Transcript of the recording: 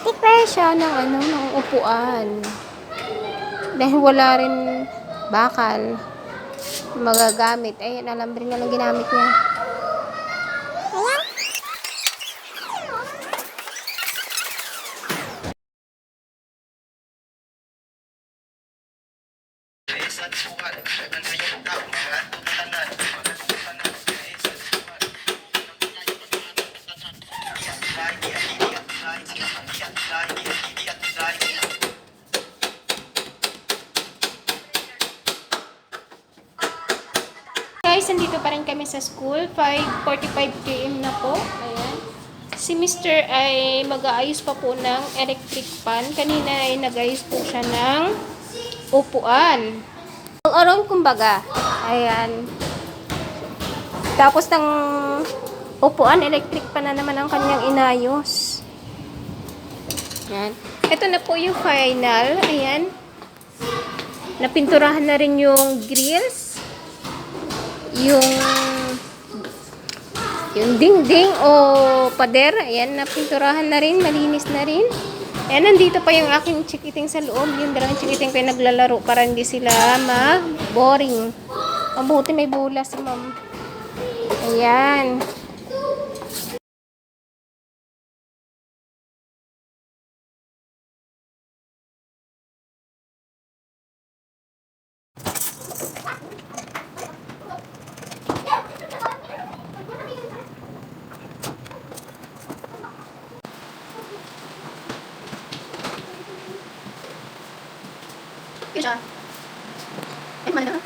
Nag-prepare siya ng ng upuan. Dahil wala rin bakal magagamit. Ayun, alambre na lang ginamit niya. Ayan. Guys, nandito pa rin kami sa school. 5:45 PM na po. Ayan. Si Mr. ay mag-aayos pa po ng electric fan. Kanina ay nag-ayos po siya ng upuan. All-around kumbaga. Ayan. Tapos ng upuan, electric pan na naman ang kanyang inayos. Ayan. Ito na po yung final. Ayan. Napinturahan na rin yung grills. Yung dingding o pader, ayan, napinturahan na rin, malinis na rin. Ayan, nandito pa yung aking chikiting sa loob. Yung dalawang chikiting ko yung naglalaro para hindi sila ma-boring. Mabuti may bola si ma'am. Ayan. Yun siya. Ay, mali na.